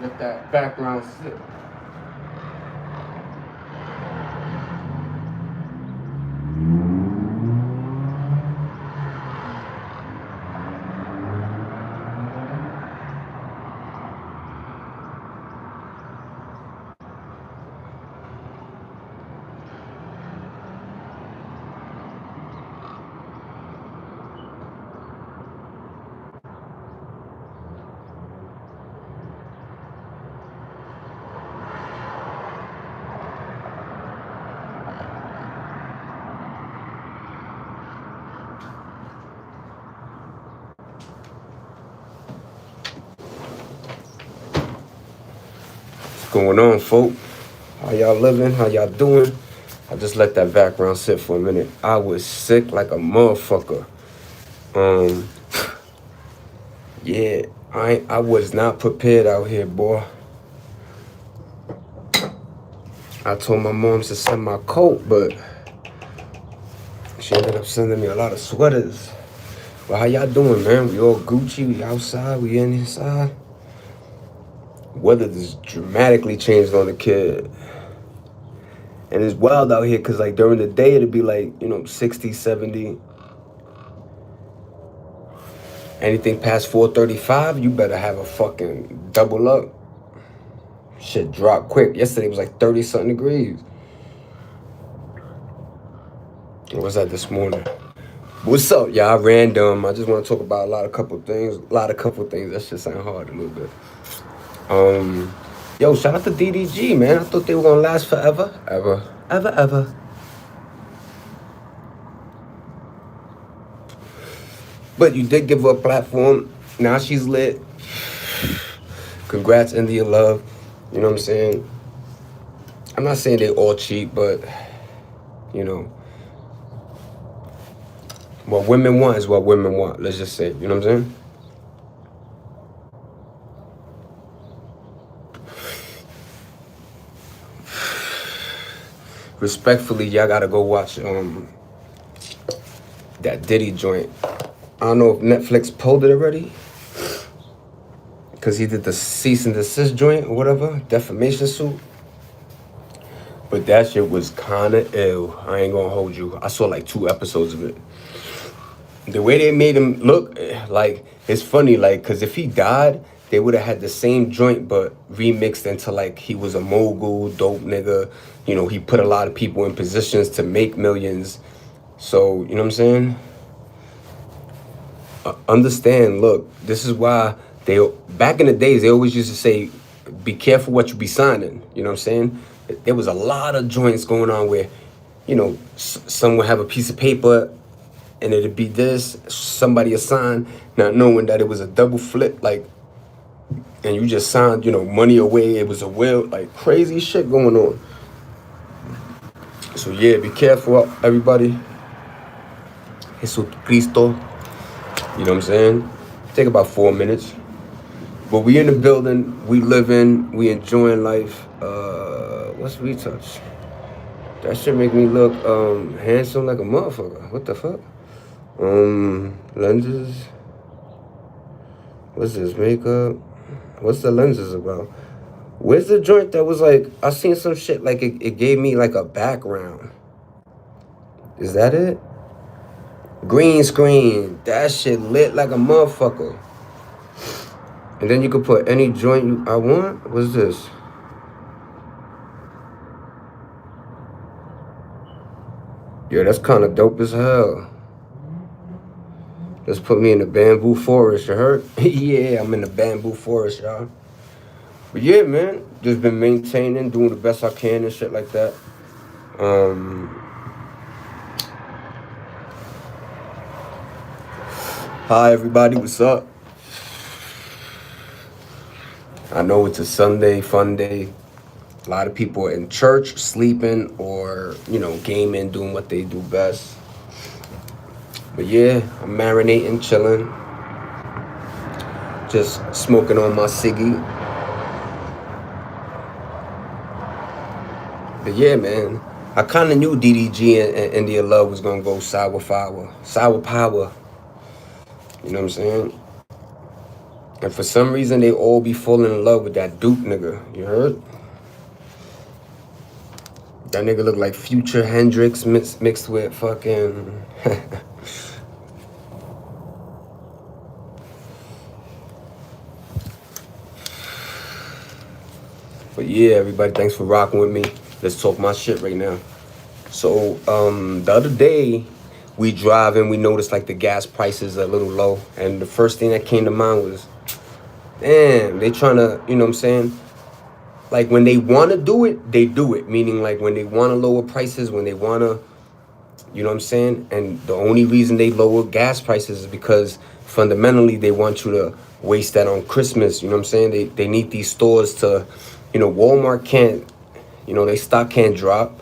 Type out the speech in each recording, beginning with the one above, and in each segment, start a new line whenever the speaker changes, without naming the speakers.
Let that background sit. What's going on, folk? How y'all living? How y'all doing? I just let that background sit for a minute. I was sick like a motherfucker. Um, yeah, I was not prepared out here, boy. I told my mom to send my coat, but she ended up sending me a lot of sweaters. But how y'all doing, man? We all Gucci, we outside, we inside. Weather just dramatically changed on the kid. And it's wild out here because, like, during the day, it'd be like, 60, 70. Anything past 435, you better have a fucking double up. Shit dropped quick. Yesterday was like 30 something degrees. What was that this morning? What's up, y'all? Random. I just want to talk about a couple things. That shit sound hard a little bit. Yo, shout out to DDG, man. I thought they were gonna last forever. Ever. But you did give her a platform. Now she's lit. Congrats, India Love. You know what I'm saying? I'm not saying they all cheat, but, what women want is what women want. Let's just say, you know what I'm saying? Respectfully, y'all gotta go watch that Diddy joint. I don't know if Netflix pulled it already, because he did the cease and desist joint or whatever, defamation suit. But that shit was kinda ill. I ain't gonna hold you. I saw like 2 episodes of it. The way they made him look, like, it's funny, like, because if he died, they would have had the same joint, but remixed into, like, he was a mogul, dope nigga. He put a lot of people in positions to make millions. So, you know what I'm saying? Understand, look, this is why back in the days, they always used to say, be careful what you be signing. You know what I'm saying? There was a lot of joints going on where, some would have a piece of paper and it'd be this, somebody assigned, not knowing that it was a double flip, like, and you just signed, money away, it was a will, like, crazy shit going on. So yeah, be careful, everybody. Jesus Cristo, you know what I'm saying? Take about 4 minutes. But we in the building, we living, we enjoying life. What's retouch? That shit make me look handsome like a motherfucker. What the fuck? Lenses. What's this, makeup? What's the lenses about? Where's the joint that was like, I seen some shit like it gave me like a background. Is that it? Green screen. That shit lit like a motherfucker. And then you could put any joint I want. What's this? Yeah, that's kind of dope as hell. Let's put me in the bamboo forest, you heard? Yeah, I'm in the bamboo forest, y'all. But yeah, man, just been maintaining, doing the best I can and shit like that. Hi, everybody, what's up? I know it's a Sunday, fun day. A lot of people are in church, sleeping, or, gaming, doing what they do best. But yeah, I'm marinating, chilling. Just smoking on my ciggy. But yeah, man, I kind of knew DDG and India Love was going to go sour power. You know what I'm saying? And for some reason, they all be falling in love with that Duke nigga. You heard? That nigga look like Future Hendrix mixed with fucking... But yeah, everybody, thanks for rocking with me. Let's talk my shit right now. So, the other day, we driving, we noticed like the gas prices are a little low. And the first thing that came to mind was, damn, they trying to, you know what I'm saying? Like when they want to do it, they do it. Meaning like when they want to lower prices, when they want to, you know what I'm saying? And the only reason they lower gas prices is because fundamentally they want you to waste that on Christmas. You know what I'm saying? They need these stores to, you know, Walmart can't, you know, they stock can't drop.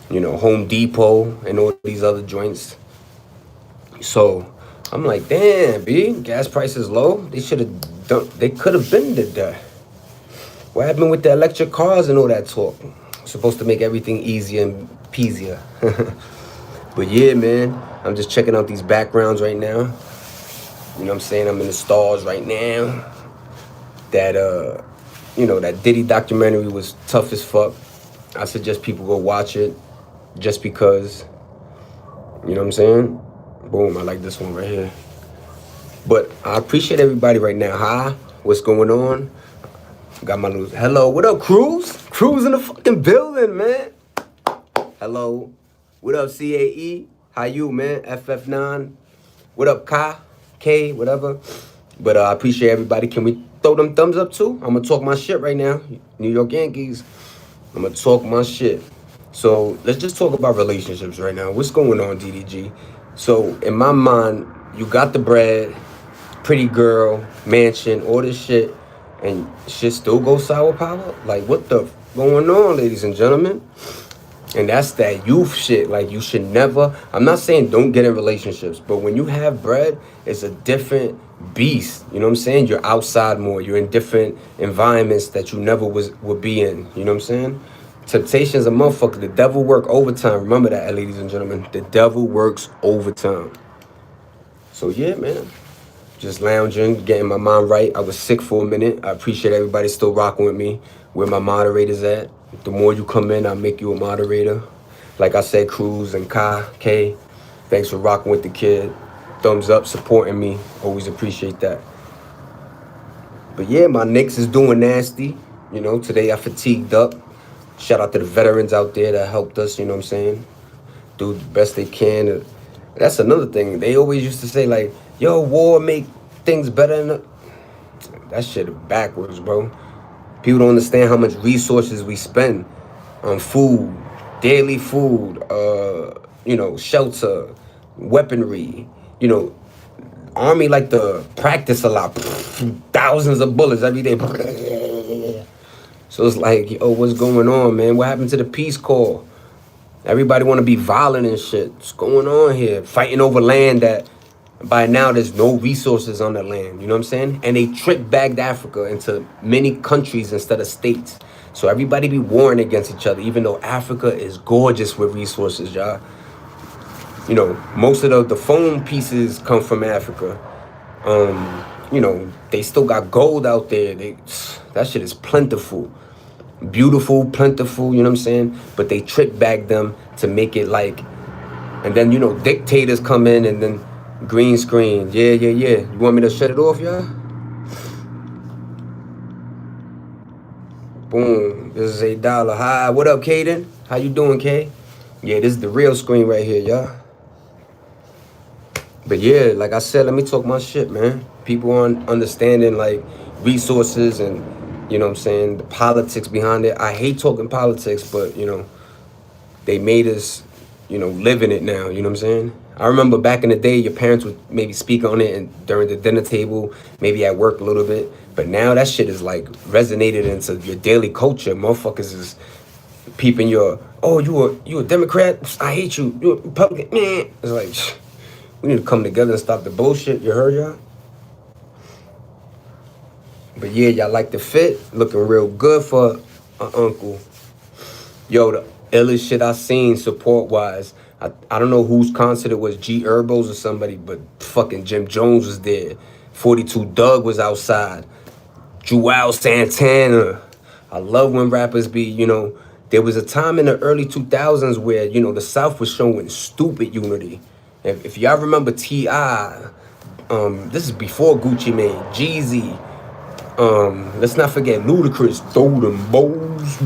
You know, Home Depot and all these other joints. So I'm like, damn, B, gas prices low. They should have done, they could have been did that. What happened with the electric cars and all that talk? Supposed to make everything easier and peasier. But yeah, man, I'm just checking out these backgrounds right now. You know what I'm saying? I'm in the stars right now. That, you know, that Diddy documentary was tough as fuck. I suggest people go watch it just because, you know what I'm saying? Boom, I like this one right here. But I appreciate everybody right now. Hi, what's going on? Got my little, hello, what up, Cruz? Cruz in the fucking building, man. Hello, what up, CAE? How you, man? FF9. What up, K, whatever. But I appreciate everybody. Can we throw them thumbs up too? I'm gonna talk my shit right now. New York Yankees. I'm gonna talk my shit. So let's just talk about relationships right now. What's going on, DDG? So in my mind, you got the bread, pretty girl, mansion, all this shit, and shit still goes sour power? Like, what the going on, ladies and gentlemen? And that's that youth shit. Like, you should never, I'm not saying don't get in relationships, but when you have bread, it's a different beast. You know what I'm saying? You're outside more. You're in different environments that you never would be in. You know what I'm saying? Temptation's a motherfucker. The devil work overtime. Remember that, ladies and gentlemen. The devil works overtime. So yeah, man. Just lounging, getting my mind right. I was sick for a minute. I appreciate everybody still rocking with me. Where my moderators at. The more you come in, I'll make you a moderator. Like I said, Cruz and K, thanks for rocking with the kid. Thumbs up, supporting me. Always appreciate that. But yeah, my Knicks is doing nasty. You know, today I fatigued up. Shout out to the veterans out there that helped us, you know what I'm saying? Do the best they can. That's another thing. They always used to say, like, yo, war make things better. That shit is backwards, bro. People don't understand how much resources we spend on food, daily food, you know, shelter, weaponry. You know, Army like to practice a lot. Thousands of bullets every day. So it's like, yo, what's going on, man? What happened to the Peace Corps? Everybody want to be violent and shit. What's going on here? Fighting over land that by now there's no resources on the land. You know what I'm saying? And they trick-bagged Africa into many countries instead of states. So everybody be warring against each other, even though Africa is gorgeous with resources, y'all. You know, most of the phone pieces come from Africa. You know, they still got gold out there. That shit is plentiful. Beautiful, plentiful, you know what I'm saying? But they trick bag them to make it like, and then, you know, dictators come in and then green screen. Yeah. You want me to shut it off, y'all? Boom. This is $8. Hi, what up, Kaden? How you doing, Kay? Yeah, this is the real screen right here, y'all. But yeah, like I said, let me talk my shit, man. People aren't understanding, like, resources and, you know what I'm saying, the politics behind it. I hate talking politics, but, you know, they made us, you know, live in it now, you know what I'm saying? I remember back in the day, your parents would maybe speak on it and during the dinner table, maybe at work a little bit. But now that shit is, like, resonated into your daily culture. Motherfuckers is peeping your, oh, you a Democrat? I hate you. You a Republican? Man. It's like, we need to come together and stop the bullshit. You heard, y'all? But yeah, y'all like the fit. Looking real good for an uncle. Yo, the illest shit I seen support-wise. I don't know whose concert it was, G Herbos or somebody, but fucking Jim Jones was there. 42 Doug was outside. Joel Santana. I love when rappers be, there was a time in the early 2000s where, the South was showing stupid unity. If y'all remember T.I., this is before Gucci Mane, Jeezy, let's not forget Ludacris, throw them bows,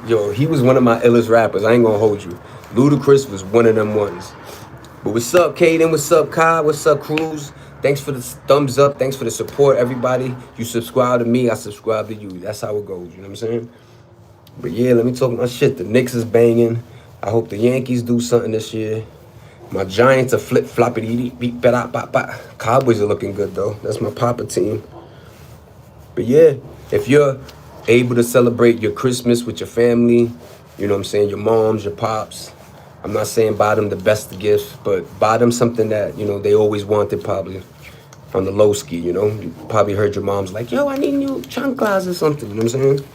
yo, he was one of my illest rappers, I ain't gonna hold you. Ludacris was one of them ones. But what's up, Kaden? What's up, Kai? What's up, Cruz? Thanks for the thumbs up. Thanks for the support, everybody. You subscribe to me, I subscribe to you. That's how it goes, you know what I'm saying? But yeah, let me talk my shit. The Knicks is banging. I hope the Yankees do something this year. My Giants are flip-floppity. Cowboys are looking good, though. That's my Papa team. But yeah, if you're able to celebrate your Christmas with your family, you know what I'm saying, your moms, your pops, I'm not saying buy them the best of gifts, but buy them something that, they always wanted probably on the low ski, You probably heard your mom's like, yo, I need new chanclas or something, you know what I'm saying?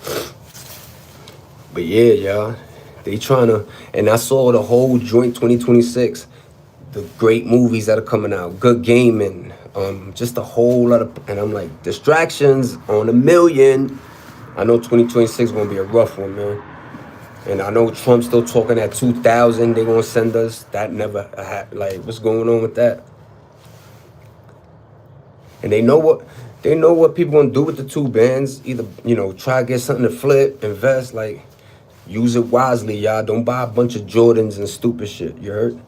But yeah, y'all, they trying to, and I saw the whole joint 2026, the great movies that are coming out, good gaming, just a whole lot of, and I'm like, distractions on a million. I know 2026 is going to be a rough one, man. And I know Trump's still talking at 2,000 they're going to send us. That never happened. Like, what's going on with that? And they know what people going to do with the two bands. Either, try to get something to flip, invest, like, use it wisely, y'all. Don't buy a bunch of Jordans and stupid shit, you heard?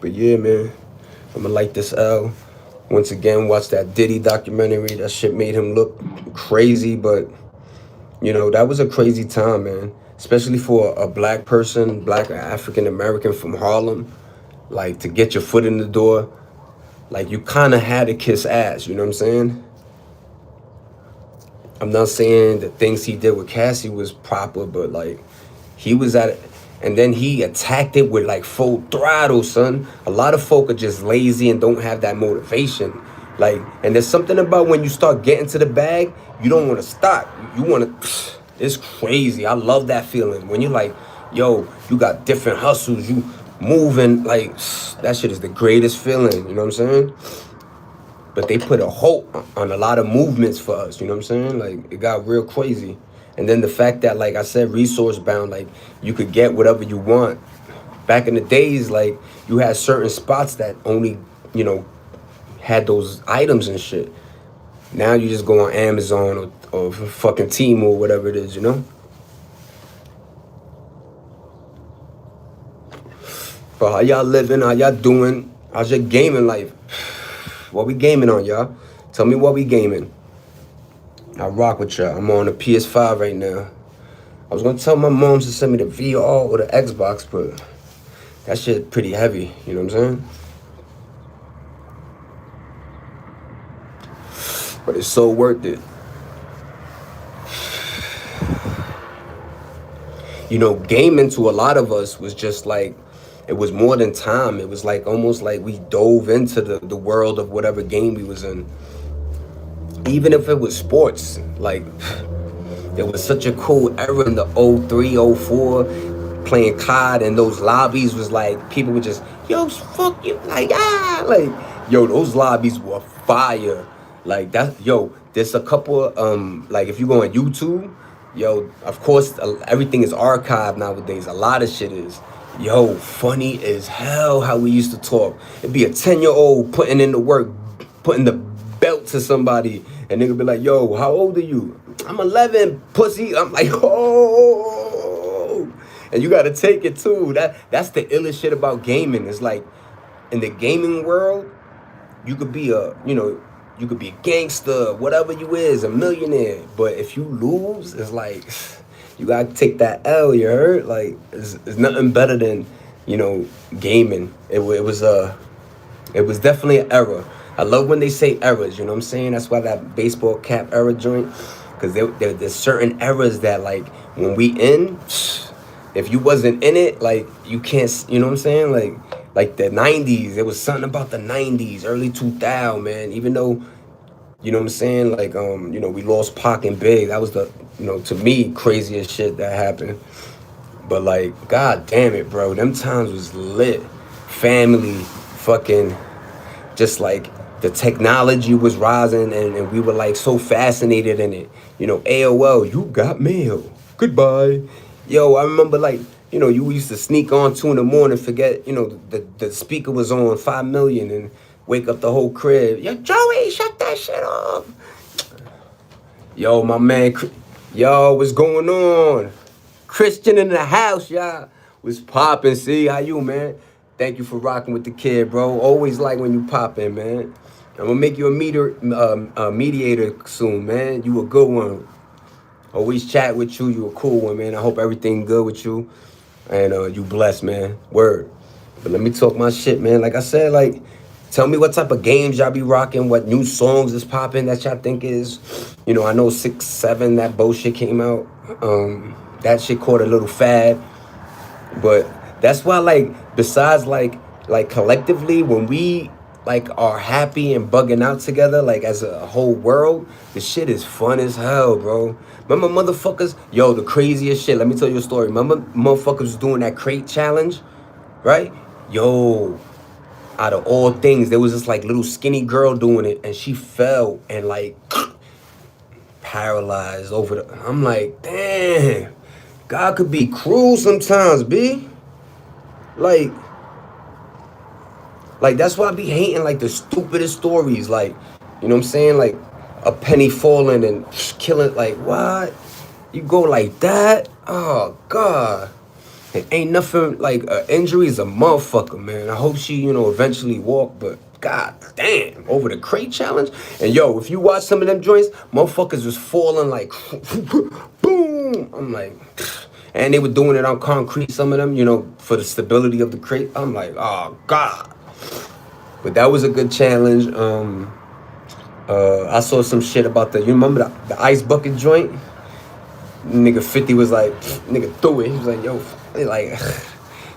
But yeah, man, I'm gonna light this L. Once again, watch that Diddy documentary. That shit made him look crazy, but, that was a crazy time, man. Especially for a black person, black or African-American from Harlem. Like, to get your foot in the door, like, you kind of had to kiss ass, you know what I'm saying? I'm not saying the things he did with Cassie was proper, but, like, he was at it. And then he attacked it with, like, full throttle, son. A lot of folk are just lazy and don't have that motivation. Like, and there's something about when you start getting to the bag, you don't want to stop. You want to, it's crazy. I love that feeling. When you're like, yo, you got different hustles, you moving, like, that shit is the greatest feeling, you know what I'm saying? But they put a halt on a lot of movements for us, you know what I'm saying? Like, it got real crazy. And then the fact that, like I said, resource bound, like, you could get whatever you want. Back in the days, like, you had certain spots that only, had those items and shit. Now you just go on Amazon or fucking Temu or whatever it is, But how y'all living? How y'all doing? How's your gaming life? What we gaming on, y'all? Tell me what we gaming. I rock with y'all. I'm on the PS5 right now. I was gonna tell my moms to send me the VR or the Xbox, but that shit pretty heavy, you know what I'm saying? But it's so worth it. Gaming to a lot of us was just like, it was more than time. It was like almost like we dove into the world of whatever game we was in. Even if it was sports, like, it was such a cool era in the 03, 04, playing COD, and those lobbies was like, people would just, yo, fuck you, like, yo, those lobbies were fire. Like, that, yo, there's a couple, like, if you go on YouTube, yo, of course, everything is archived nowadays. A lot of shit is. Yo, funny as hell how we used to talk. It'd be a 10-year-old putting in the work, putting the belt to somebody, and nigga be like, yo, how old are you? I'm 11, pussy. I'm like, oh. And you gotta take it too. That's the illest shit about gaming. It's like, in the gaming world, you could be you could be a gangster, whatever you is, a millionaire. But if you lose, it's like, you gotta take that L, you heard? Like, it's nothing better than, gaming. It was definitely an era. I love when they say eras, you know what I'm saying? That's why that baseball cap era joint, because there's certain eras that, like, when we in, if you wasn't in it, like, you can't, you know what I'm saying? Like the 90s, there was something about the 90s, early 2000, man. Even though, you know what I'm saying? Like, we lost Pac and Big. That was the, to me, craziest shit that happened. But, like, god damn it, bro. Them times was lit. Family, fucking, just like the technology was rising, and we were like so fascinated in it. You know, AOL, you got mail. Goodbye. Yo, I remember like, you know, you used to sneak on 2 in the morning, forget, you know, the speaker was on 5 million and wake up the whole crib. Yo, Joey, shut that shit off. Yo, my man, yo, what's going on? Christian in the house, y'all. What's poppin'? See, how you, man? Thank you for rocking with the kid, bro. Always like when you pop in, man. I'm gonna make you a mediator soon, man. You a good one. Always chat with you. You a cool one, man. I hope everything good with you, and you blessed, man. Word. But let me talk my shit, man. Like I said, like, tell me what type of games y'all be rocking, what new songs is popping that y'all think is, you know, I know 6, 7, that bullshit came out. That shit caught a little fad. But that's why, like, besides like collectively, when we like are happy and bugging out together, like as a whole world, the shit is fun as hell, bro. Remember motherfuckers, yo, the craziest shit. Let me tell you a story. Remember motherfuckers was doing that crate challenge, right? Yo, out of all things, there was this like little skinny girl doing it, and she fell and like paralyzed over the. I'm like, damn, God could be cruel sometimes, B. Like that's why I be hating like the stupidest stories, like, you know what I'm saying, like a penny falling and killing, like what? You go like that? Oh God. It ain't nothing like injury is a motherfucker, man. I hope she, you know, eventually walk, but God damn, over the crate challenge. And yo, if you watch some of them joints, motherfuckers was falling like boom. I'm like, and they were doing it on concrete, some of them, you know, for the stability of the crate. I'm like, oh God. But that was a good challenge. I saw some shit about you remember the ice bucket joint? Nigga 50 was like, nigga threw it. He was like, yo, like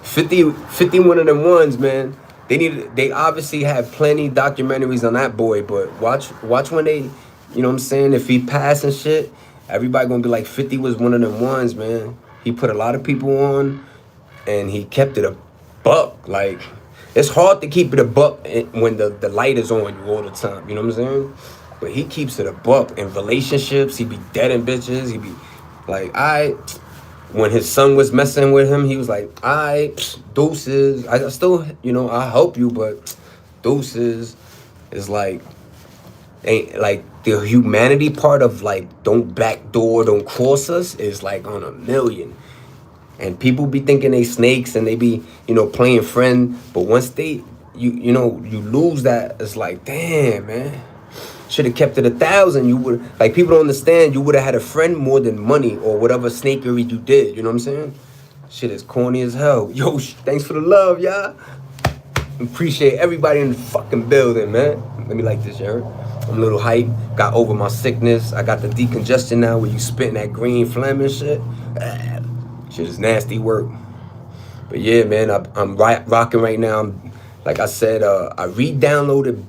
50 one of them ones, man. They obviously have plenty documentaries on that boy, but watch when they, you know what I'm saying, if he pass and shit, everybody gonna be like 50 was one of them ones, man. He put a lot of people on and he kept it a buck. Like, it's hard to keep it a buck when the light is on you all the time, you know what I'm saying? But he keeps it a buck. In relationships, he be dead in bitches, he be like, when his son was messing with him, he was like, deuces. I still, you know, I help you, but deuces is like, ain't like the humanity part of like, don't backdoor, don't cross us is like on a million. And people be thinking they snakes and they be, you know, playing friend. But once they, you know, you lose that, it's like, damn, man. Should have kept it 1,000. You would, like, people don't understand, you would have had a friend more than money or whatever snakery you did. You know what I'm saying? Shit is corny as hell. Yo, thanks for the love, y'all. Appreciate everybody in the fucking building, man. Let me like this, you heard? I'm a little hype. Got over my sickness. I got the decongestion now where you spitting that green phlegm and shit. Shit is nasty work. But yeah, man, I'm rocking right now. Like I said, I re-downloaded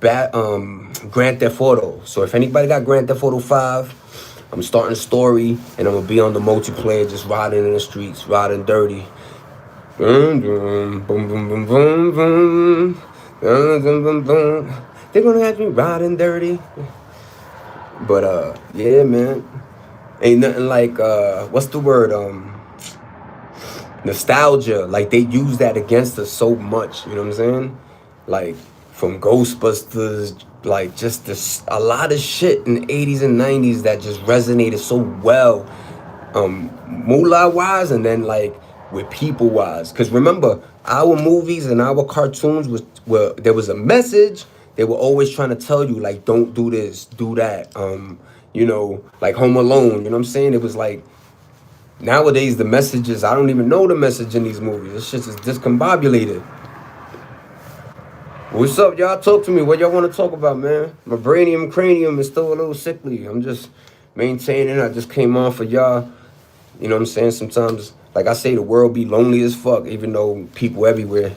Grand Theft Auto. So if anybody got Grand Theft Auto 5, I'm starting a story and I'm gonna be on the multiplayer, just riding in the streets, riding dirty. Boom, boom, boom, boom, boom, boom, boom, boom, boom. They're gonna have me riding dirty. But yeah, man, ain't nothing like what's the word? Nostalgia. Like they use that against us so much. You know what I'm saying? Like from Ghostbusters, like just this a lot of shit in the 80s and 90s that just resonated so well, moolah wise, and then like with people wise. Because remember, our movies and our cartoons were there was a message. They were always trying to tell you, like, don't do this, do that. You know, like Home Alone. You know what I'm saying? It was like, nowadays the messages, I don't even know the message in these movies. This shit is discombobulated. What's up, y'all? Talk to me. What y'all want to talk about, man? My brainium cranium is still a little sickly. I'm just maintaining. I just came on for y'all. You know what I'm saying? Sometimes, like I say, the world be lonely as fuck, even though people everywhere.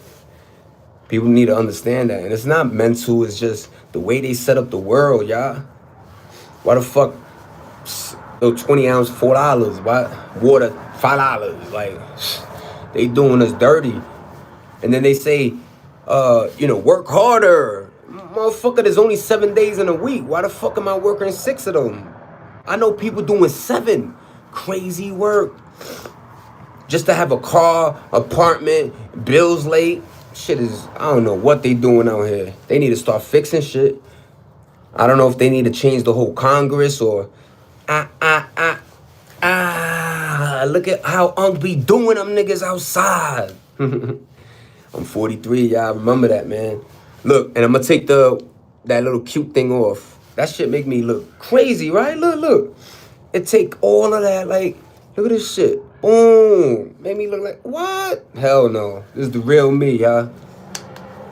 People need to understand that. And it's not mental, it's just the way they set up the world, y'all. Why the fuck, 20 ounce, $4? Why water, $5? Like, they doing us dirty. And then they say, you know, work harder. Motherfucker, there's only 7 days in a week. Why the fuck am I working 6 of them? I know people doing 7. Crazy work. Just to have a car, apartment, bills late. Shit is, I don't know what they doing out here. They need to start fixing shit. I don't know if they need to change the whole Congress or... look at how be doing them niggas outside. I'm 43, y'all remember that, man. Look, and I'm gonna take that little cute thing off. That shit make me look crazy, right? Look. It take all of that, like, look at this shit. Boom. Made me look like, what? Hell no. This is the real me, y'all.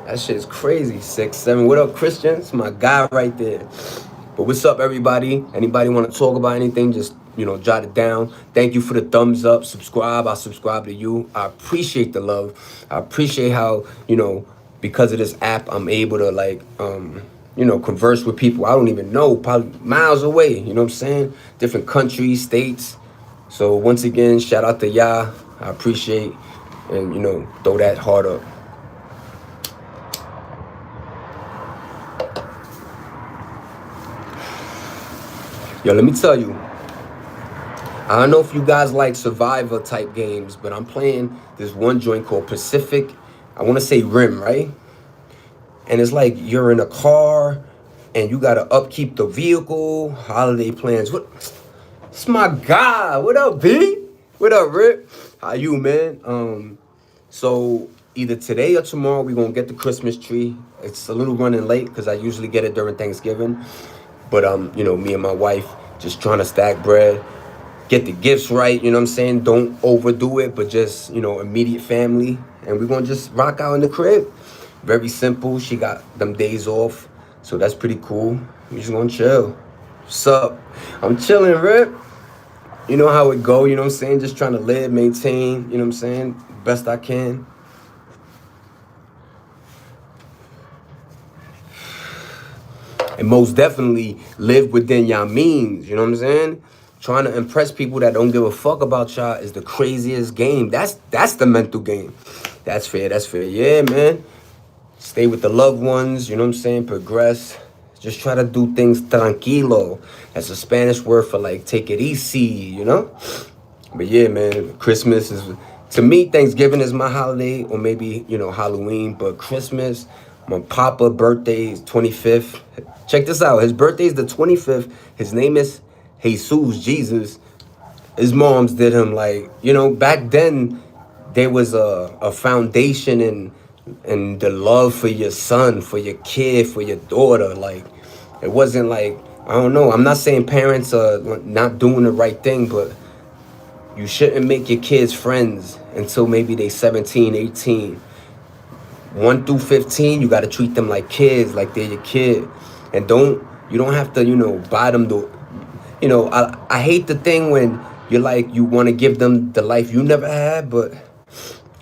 That shit is crazy. 6, 7. What up, Christian? It's my guy right there. But what's up, everybody? Anybody want to talk about anything, just, jot it down. Thank you for the thumbs up. Subscribe. I subscribe to you. I appreciate the love. I appreciate how, because of this app, I'm able to, like, converse with people I don't even know, probably miles away. You know what I'm saying? Different countries, states. So once again, shout out to y'all. I appreciate, and, throw that heart up. Yo, let me tell you, I don't know if you guys like survivor type games, but I'm playing this one joint called Pacific, I want to say Rim, right? And it's like you're in a car and you got to upkeep the vehicle, holiday plans. It's my guy. What up, B? What up, Rick? How you, man? So either today or tomorrow, we're going to get the Christmas tree. It's a little running late because I usually get it during Thanksgiving. But, me and my wife just trying to stack bread, get the gifts right, you know what I'm saying? Don't overdo it, but just, immediate family. And we're going to just rock out in the crib. Very simple. She got them days off. So that's pretty cool. We just going to chill. What's up? I'm chilling, Rip. You know how it go, you know what I'm saying? Just trying to live, maintain, you know what I'm saying? Best I can. And most definitely live within y'all means, you know what I'm saying? Trying to impress people that don't give a fuck about y'all is the craziest game. That's the mental game. That's fair. Yeah, man. Stay with the loved ones, you know what I'm saying? Progress. Just try to do things tranquilo. That's a Spanish word for, like, take it easy, But yeah, man, Christmas is, to me, Thanksgiving is my holiday, or maybe, Halloween, but Christmas, my papa birthday is 25th. Check this out. His birthday is the 25th. His name is Jesus. His moms did him, like, back then there was a foundation and the love for your son, for your kid, for your daughter. Like, it wasn't like, I don't know. I'm not saying parents are not doing the right thing, but you shouldn't make your kids friends until maybe they 17, 18. 1 through 15, you got to treat them like kids, like they're your kid. And you don't have to, buy them the, I hate the thing when you're like, you want to give them the life you never had, but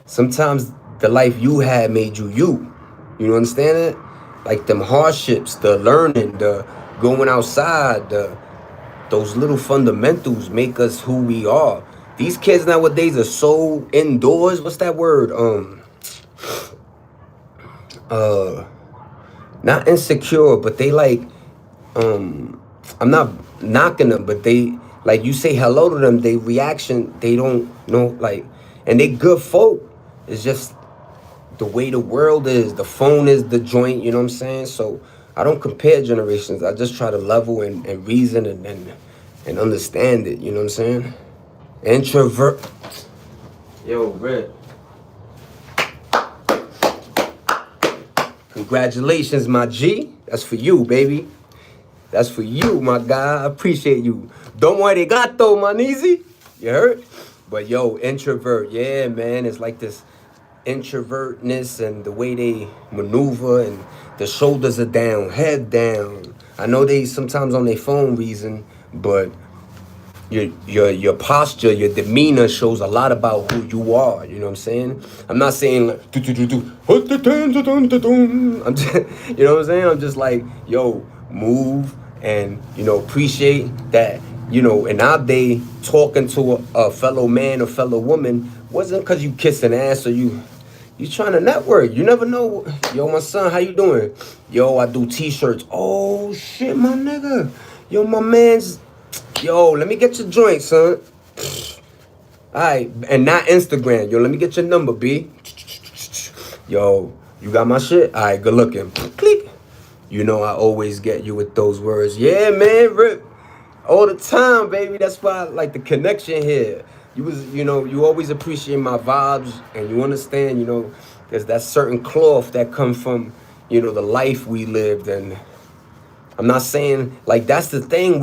sometimes the life you had made you. You understand it? Like them hardships, the learning, the going outside, those little fundamentals make us who we are. These kids nowadays are so indoors. What's that word? Not insecure, but they like, I'm not knocking them, but they, like, you say hello to them, they reaction, they don't know, like, and they good folk. It's just the way the world is. The phone is the joint, you know what I'm saying? So I don't compare generations. I just try to level and reason and understand it, you know what I'm saying? Introvert. Yo, Red. Congratulations, my G. That's for you, baby. That's for you, my guy. I appreciate you. Domo arigato, manizi. You heard? But yo, introvert. Yeah, man. It's like this introvertness and the way they maneuver and the shoulders are down, head down. I know they sometimes on their phone reason, but your posture, your demeanor shows a lot about who you are. You know what I'm saying? I'm not saying like, I'm just, you know what I'm saying? I'm just like, yo, move and, appreciate that, in our day, talking to a fellow man or fellow woman wasn't because you kissing ass or you You trying to network. You never know. Yo, my son, how you doing? Yo, I do t-shirts. Oh shit, my nigga. Yo, my man's. Yo, let me get your joint, son. Alright, and not Instagram. Yo, let me get your number, B. Yo, you got my shit? Alright, good looking. Click. You know I always get you with those words. Yeah, man, Rip. All the time, baby. That's why I like the connection here. You always appreciate my vibes, and you understand, there's that certain cloth that comes from, the life we lived. And I'm not saying, like, that's the thing.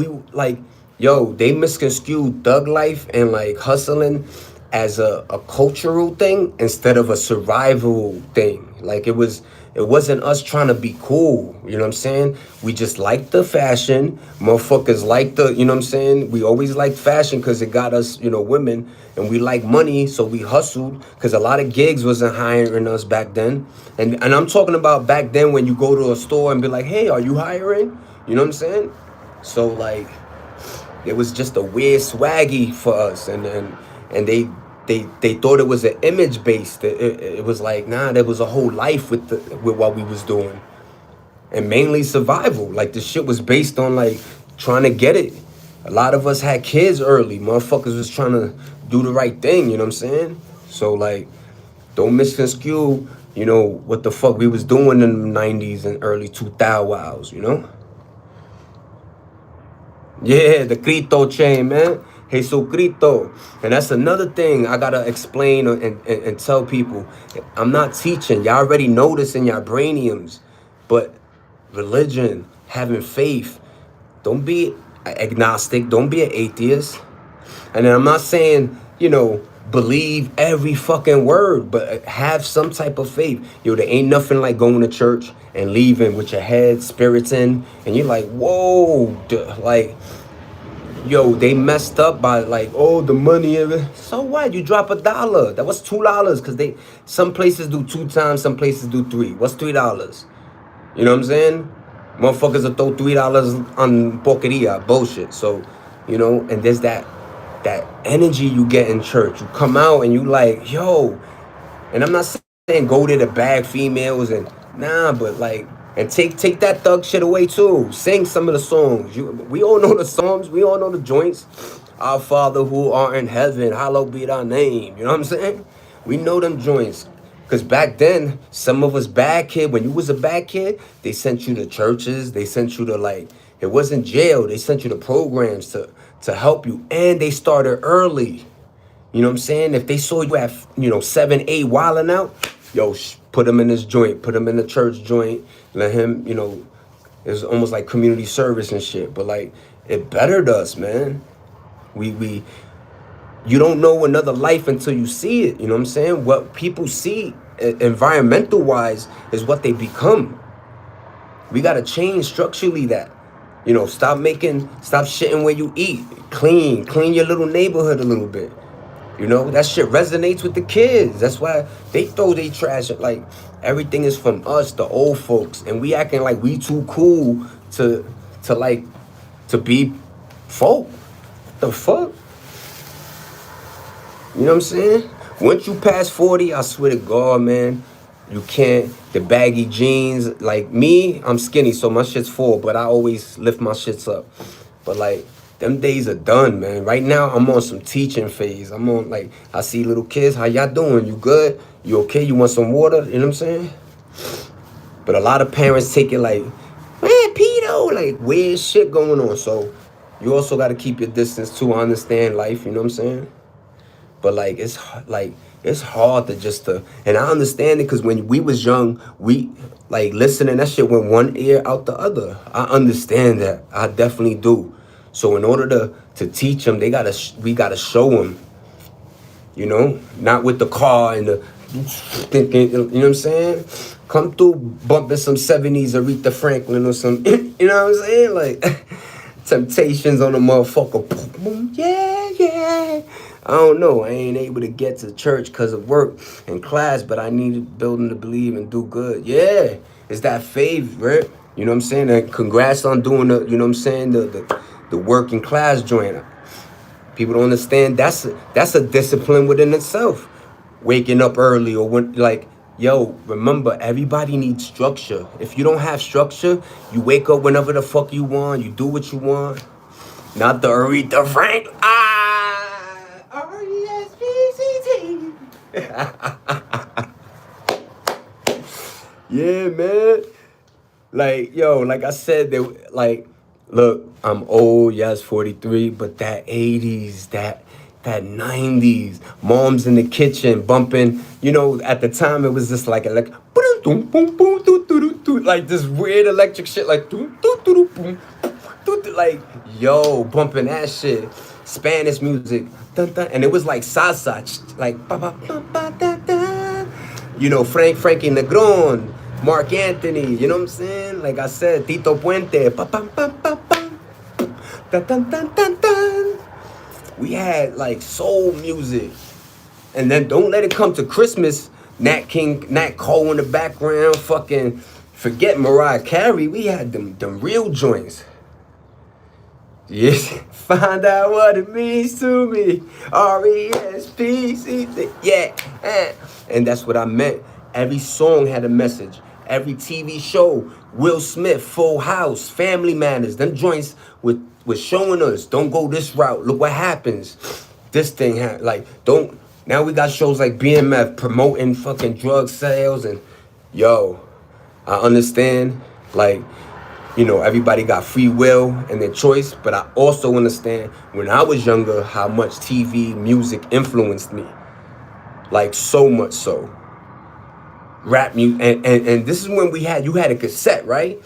They misconstrue thug life and like hustling as a cultural thing instead of a survival thing. Like it wasn't us trying to be cool, you know what I'm saying? We just liked the fashion. Motherfuckers like you know what I'm saying? We always liked fashion because it got us, women, and we like money, so we hustled because a lot of gigs wasn't hiring us back then. And I'm talking about back then when you go to a store and be like, hey, are you hiring? You know what I'm saying? So like, it was just a weird swaggy for us, and they thought it was an image based. It was like, nah, there was a whole life with what we was doing, and mainly survival. Like the shit was based on like trying to get it. A lot of us had kids early. Motherfuckers was trying to do the right thing. You know what I'm saying? So like, don't misconstrue, what the fuck we was doing in the 90s and early 2000s. Yeah, the Cristo chain, man. Jesucristo. And that's another thing I gotta explain and tell people. I'm not teaching. Y'all already know this in your brainiums. But religion, having faith, don't be agnostic. Don't be an atheist. And then I'm not saying, believe every fucking word, but have some type of faith. Yo, there ain't nothing like going to church and leaving with your head, spirits in, and you're like, whoa, like, yo, they messed up by like, oh, the money of it. So what? You drop $1. That was $2 because some places do 2 times, some places do 3. What's $3? You know what I'm saying? Motherfuckers will throw $3 on porqueria, bullshit. So, and there's that energy you get in church. You come out and you like, yo, and I'm not saying go there to bag females and nah, but like, and take that thug shit away too. Sing some of the songs. We all know the songs. We all know the joints. Our Father who art in heaven, hallowed be thy name. You know what I'm saying? We know them joints. Because back then, some of us bad kid, when you was a bad kid, they sent you to churches. They sent you to like, it wasn't jail. They sent you to programs to help you. And they started early. You know what I'm saying? If they saw you at, 7, 8 wilding out, yo, put him in this joint, put him in the church joint, let him, it's almost like community service and shit. But like, it bettered us, man. You don't know another life until you see it. You know what I'm saying? What people see environmental wise is what they become. We got to change structurally that. Stop shitting where you eat. Clean your little neighborhood a little bit. That shit resonates with the kids. That's why they throw their trash. Like, everything is from us, the old folks. And we acting like we too cool to be folk. The fuck? You know what I'm saying? Once you pass 40, I swear to God, man, you can't. The baggy jeans, like me, I'm skinny, so my shit's full, but I always lift my shits up. But like, them days are done, man. Right now, I'm on some teaching phase. I'm on, like, I see little kids, how y'all doing? You good? You okay? You want some water? You know what I'm saying? But a lot of parents take it like, man, pedo, like weird shit going on. So you also got to keep your distance too. I understand life, you know what I'm saying? But like, it's hard and I understand it because when we was young, we like listening, that shit went one ear out the other. I understand that. I definitely do. So in order to teach them, we gotta show them, not with the car and the thinking, you know what I'm saying? Come through bumping some 70s Aretha Franklin or some, you know what I'm saying? Like, Temptations on the motherfucker. Boom, yeah. I don't know. I ain't able to get to church because of work and class, but I needed building to believe and do good. Yeah, it's that favorite. You know what I'm saying? And congrats on doing the, you know what I'm saying, the working class joint. People don't understand that's a discipline within itself. Waking up early or when, like, Yo, remember, everybody needs structure. If you don't have structure, you wake up whenever the fuck you want, you do what you want. Not the Aretha Frank. R-E-S-P-C-T. Yeah, man. Like, yo, like I said, look, I'm old, yes, 43, but that 80s, that 90s, moms in the kitchen bumping, at the time it was just like like this weird electric shit, like like, yo, bumping that shit, Spanish music, dun, dun, and it was like salsa, like Frankie Negron, Mark Anthony, you know what I'm saying? Like I said, Tito Puente, pa pam pam pam pam, dun dun dun dun dun. We had like soul music, and then don't let it come to Christmas. Nat Cole in the background, fucking forget Mariah Carey. We had them real joints. Yes, find out what it means to me. R-E-S-P-C-T. Yeah, and that's what I meant. Every song had a message. Every TV show, Will Smith, Full House, Family Matters, them joints was showing us, don't go this route. Look what happens. This thing, don't. Now we got shows like BMF promoting fucking drug sales, and yo, I understand, everybody got free will and their choice, but I also understand when I was younger how much TV, music influenced me. Like, so much so. Rap music, and this is when you had a cassette, right?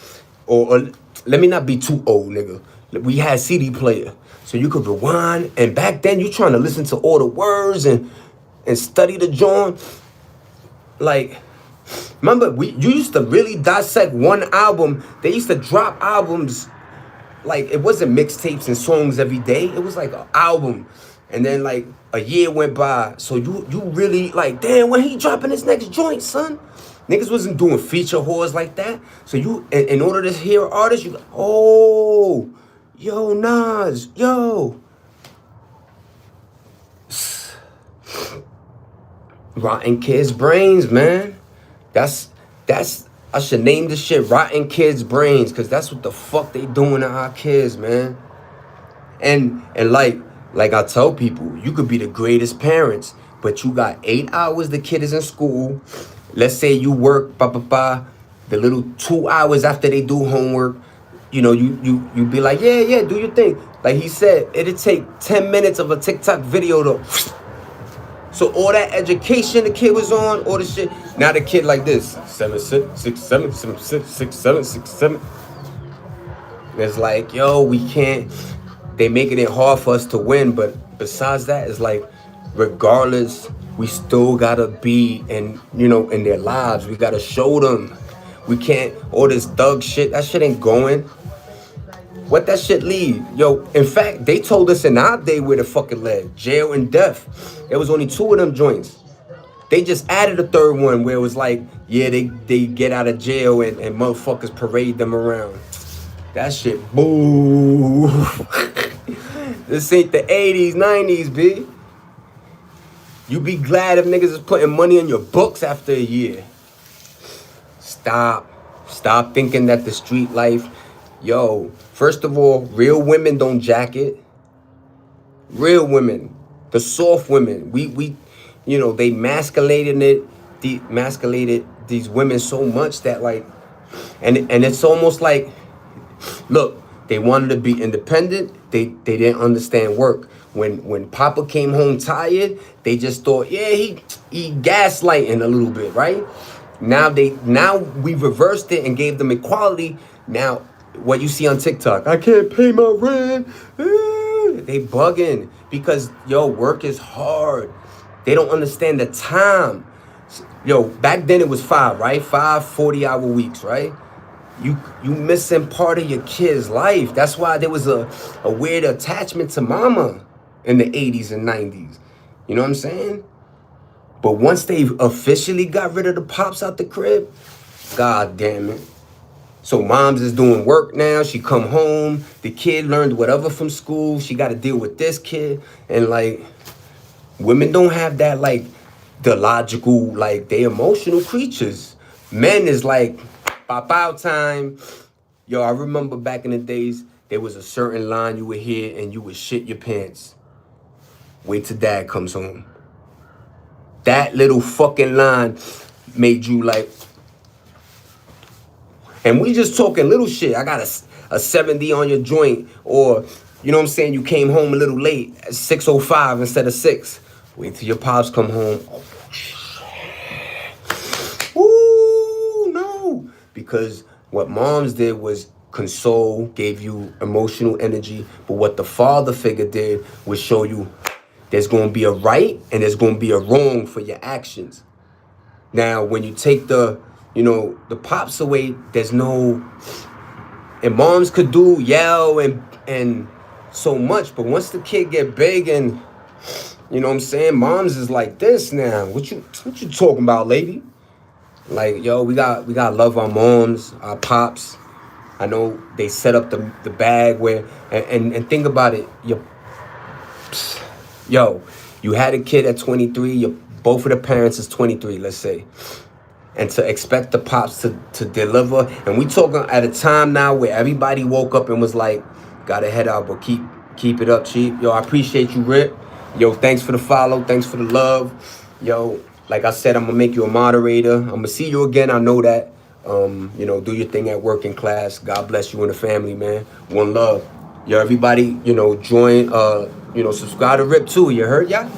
Or let me not be too old, nigga. We had CD player, so you could rewind, and back then you trying to listen to all the words and study the joint. Like, remember, you used to really dissect one album. They used to drop albums, like, it wasn't mixtapes and songs every day. It was like an album. And then, like, a year went by. So you really, like, damn, when he dropping his next joint, son? Niggas wasn't doing feature whores like that. So you, in order to hear an artist, you go, oh, yo, Nas, yo. Rotten kids' brains, man. That's I should name this shit Rotten Kids Brains, because that's what the fuck they doing to our kids, man. And like I tell people, you could be the greatest parents, but you got 8 hours the kid is in school. Let's say you work the little 2 hours after they do homework, you be like, yeah, do your thing. Like he said, it'd take 10 minutes of a TikTok video to. So all that education the kid was on, all the shit. Now the kid like this, 7 6 6 7 7 6 6 7 6 7. It's like, yo, we can't. They making it hard for us to win, but besides that, it's like, regardless, we still gotta be in their lives. We gotta show them. We can't. All this thug shit, that shit ain't going. What that shit lead? Yo, in fact, they told us in our day where the fucking led. Jail and death. There was only 2 of them joints. They just added a 3rd one where it was like, yeah, they get out of jail and motherfuckers parade them around. That shit, boo. This ain't the 80s, 90s, B. You be glad if niggas is putting money in your books after a year. Stop thinking that the street life. Yo, first of all, real women don't jacket. Real women, the soft women, we they masculated these women so much that, like, and it's almost like, look, they wanted to be independent. They didn't understand work. When Papa came home tired, they just thought, yeah, he gaslighting a little bit, right? Now we reversed it and gave them equality. Now what you see on TikTok, I can't pay my rent. They bugging because, yo, work is hard. They don't understand the time. Yo, back then it was 5, right? 5 40-hour weeks, right? You missing part of your kid's life. That's why there was a weird attachment to mama in the 80s and 90s. You know what I'm saying? But once they officially got rid of the pops out the crib, god damn it. So moms is doing work now. She come home. The kid learned whatever from school. She got to deal with this kid. And, like, women don't have that, like, the logical, like they emotional creatures. Men is like pop out time. Yo, I remember back in the days, there was a certain line you would hear and you would shit your pants. Wait till dad comes home. That little fucking line made you like, and we just talking little shit. I got a 70 on your joint, or you know what I'm saying, you came home a little late at 6:05 instead of 6. Wait till your pops come home. Ooh, no. Because what moms did was console, gave you emotional energy, but what the father figure did was show you there's going to be a right and there's going to be a wrong for your actions. Now, when you take the pops away, there's no, and moms could do yell and so much, but once the kid get big and, you know what I'm saying, moms is like this now. What you talking about, lady? Like, yo, we got love our moms, our pops. I know they set up the bag where, and think about it, you had a kid at 23, both of the parents is 23, let's say. And to expect the pops to deliver, and we talking at a time now where everybody woke up and was like, gotta head out, but keep it up, Chief. Yo, I appreciate you, Rip. Yo, thanks for the follow, thanks for the love. Yo, like I said, I'm gonna make you a moderator. I'm gonna see you again, I know that. Do your thing at work and class. God bless you and the family, man. One love. Yo, everybody, join, subscribe to Rip too, you heard, y'all?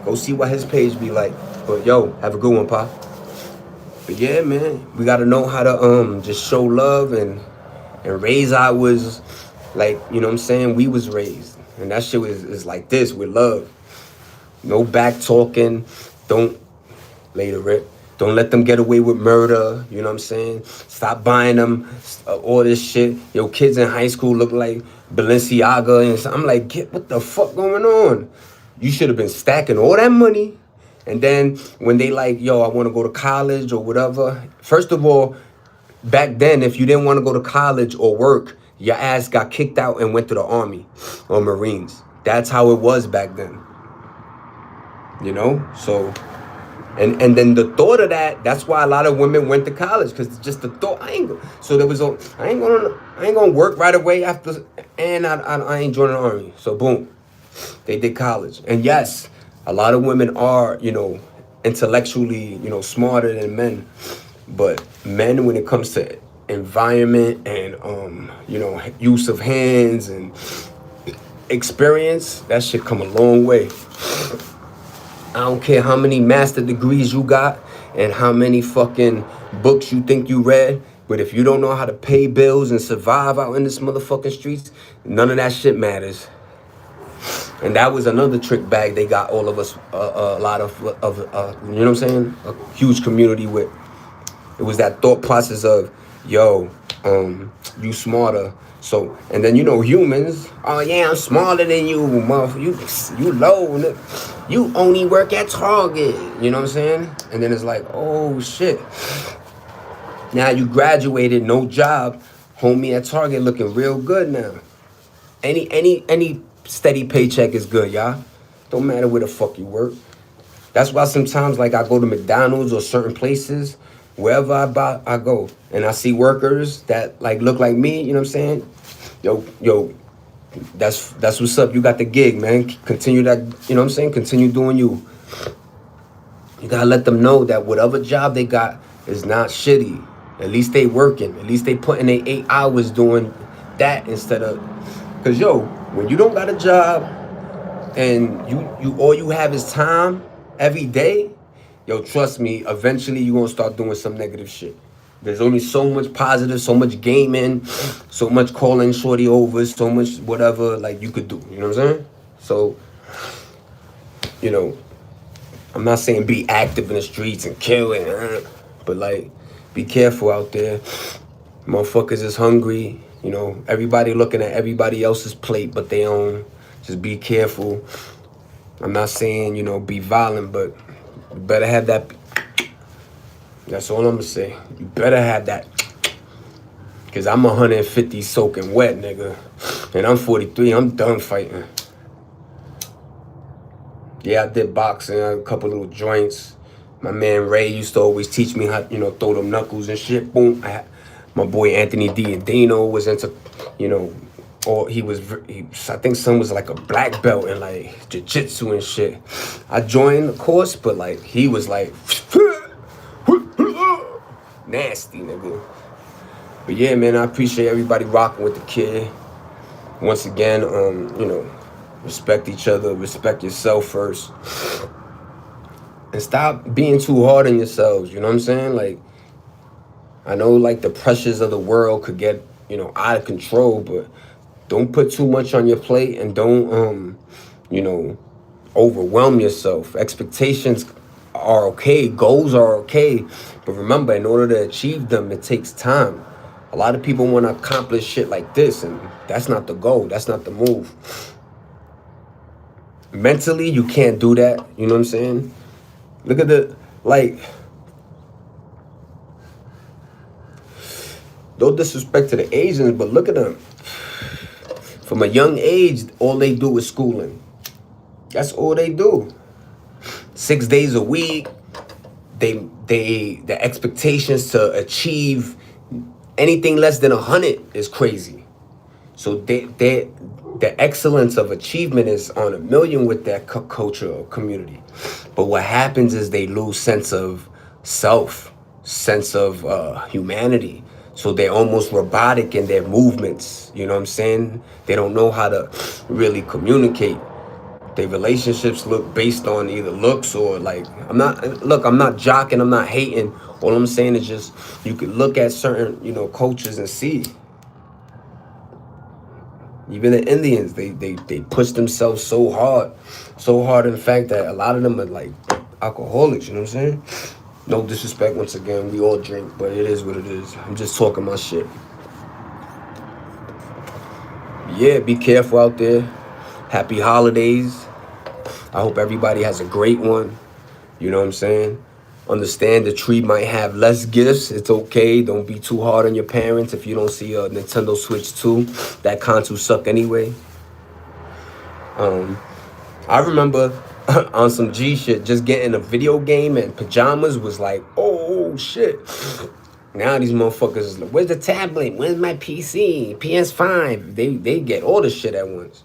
Go see what his page be like. But yo, have a good one, Pa. But yeah, man, we gotta know how to just show love and raise ours like, you know what I'm saying, we was raised. And that shit is like this, with love. No back talking. Don't later, Rip. Don't let them get away with murder. You know what I'm saying? Stop buying them all this shit. Yo, kids in high school look like Balenciaga and so I'm like, what the fuck going on? You should have been stacking all that money. And then when they like, yo, I want to go to college or whatever. First of all, back then, if you didn't want to go to college or work, your ass got kicked out and went to the Army or Marines. That's how it was back then. So, and then the thought of that's why a lot of women went to college, because just the thought, I ain't gonna work right away after, and I ain't joining the Army. So boom, they did college. And yes, a lot of women are, intellectually, smarter than men. But men, when it comes to environment and, use of hands and experience, that shit come a long way. I don't care how many master degrees you got and how many fucking books you think you read, but if you don't know how to pay bills and survive out in this motherfucking streets, none of that shit matters. And that was another trick bag they got all of us, a lot of you know what I'm saying? A huge community with. It was that thought process of, yo, you smarter. So, and then, humans, oh yeah, I'm smarter than you, motherfucker. You low, you only work at Target. You know what I'm saying? And then it's like, oh shit. Now you graduated, no job, homie at Target looking real good now. Any steady paycheck is good, y'all. Don't matter where the fuck you work. That's why sometimes, like, I go to McDonald's or certain places, wherever I go, and I see workers that like look like me. You know what I'm saying? Yo, that's what's up. You got the gig, man. Continue that. You know what I'm saying? Continue doing you. You gotta let them know that whatever job they got is not shitty. At least they working. At least they putting their 8 hours doing that instead of. Cause yo, when you don't got a job and you all you have is time every day, yo, trust me, eventually you gonna start doing some negative shit. There's only so much positive, so much gaming, so much calling shorty over, so much whatever like you could do. You know what I'm saying? So, I'm not saying be active in the streets and killing, but like, be careful out there. Motherfuckers is hungry. Everybody looking at everybody else's plate but their own. Just be careful. I'm not saying, be violent, but you better have that. That's all I'm gonna say. You better have that. Cause I'm 150 soaking wet, nigga. And I'm 43, I'm done fighting. Yeah, I did boxing, a couple little joints. My man Ray used to always teach me how, throw them knuckles and shit. Boom. My boy Anthony Dino was into, you know, or I think some was like a black belt in like jiu-jitsu and shit. I joined the course, but like he was like nasty, nigga. But yeah, man, I appreciate everybody rocking with the kid. Once again, respect each other, respect yourself first. And stop being too hard on yourselves, you know what I'm saying? Like, I know like the pressures of the world could get, out of control, but don't put too much on your plate and don't overwhelm yourself. Expectations are okay, goals are okay, but remember, in order to achieve them, it takes time. A lot of people want to accomplish shit like this, and that's not the goal. That's not the move. Mentally, you can't do that. You know what I'm saying? Look at no disrespect to the Asians, but look at them. From a young age, all they do is schooling. That's all they do. 6 days a week. The expectations to achieve anything less than 100 is crazy. So the excellence of achievement is on a million with that culture or community. But what happens is they lose sense of self, sense of humanity. So they're almost robotic in their movements. You know what I'm saying? They don't know how to really communicate. Their relationships look based on either looks or like, I'm not jocking, I'm not hating. All I'm saying is just, you could look at certain, cultures and see. Even the Indians, they push themselves so hard in fact that a lot of them are like alcoholics, you know what I'm saying? No disrespect, once again, we all drink, but it is what it is. I'm just talking my shit. Yeah, be careful out there. Happy holidays. I hope everybody has a great one. You know what I'm saying? Understand the tree might have less gifts. It's okay. Don't be too hard on your parents if you don't see a Nintendo Switch 2. That console suck anyway. I remember on some G shit, just getting a video game and pajamas was like, oh shit. Now these motherfuckers is like, where's the tablet? Where's my PC? PS5? They get all the shit at once.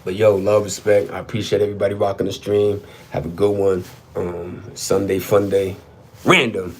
But yo, love, respect. I appreciate everybody rocking the stream. Have a good one. Sunday fun day. Random.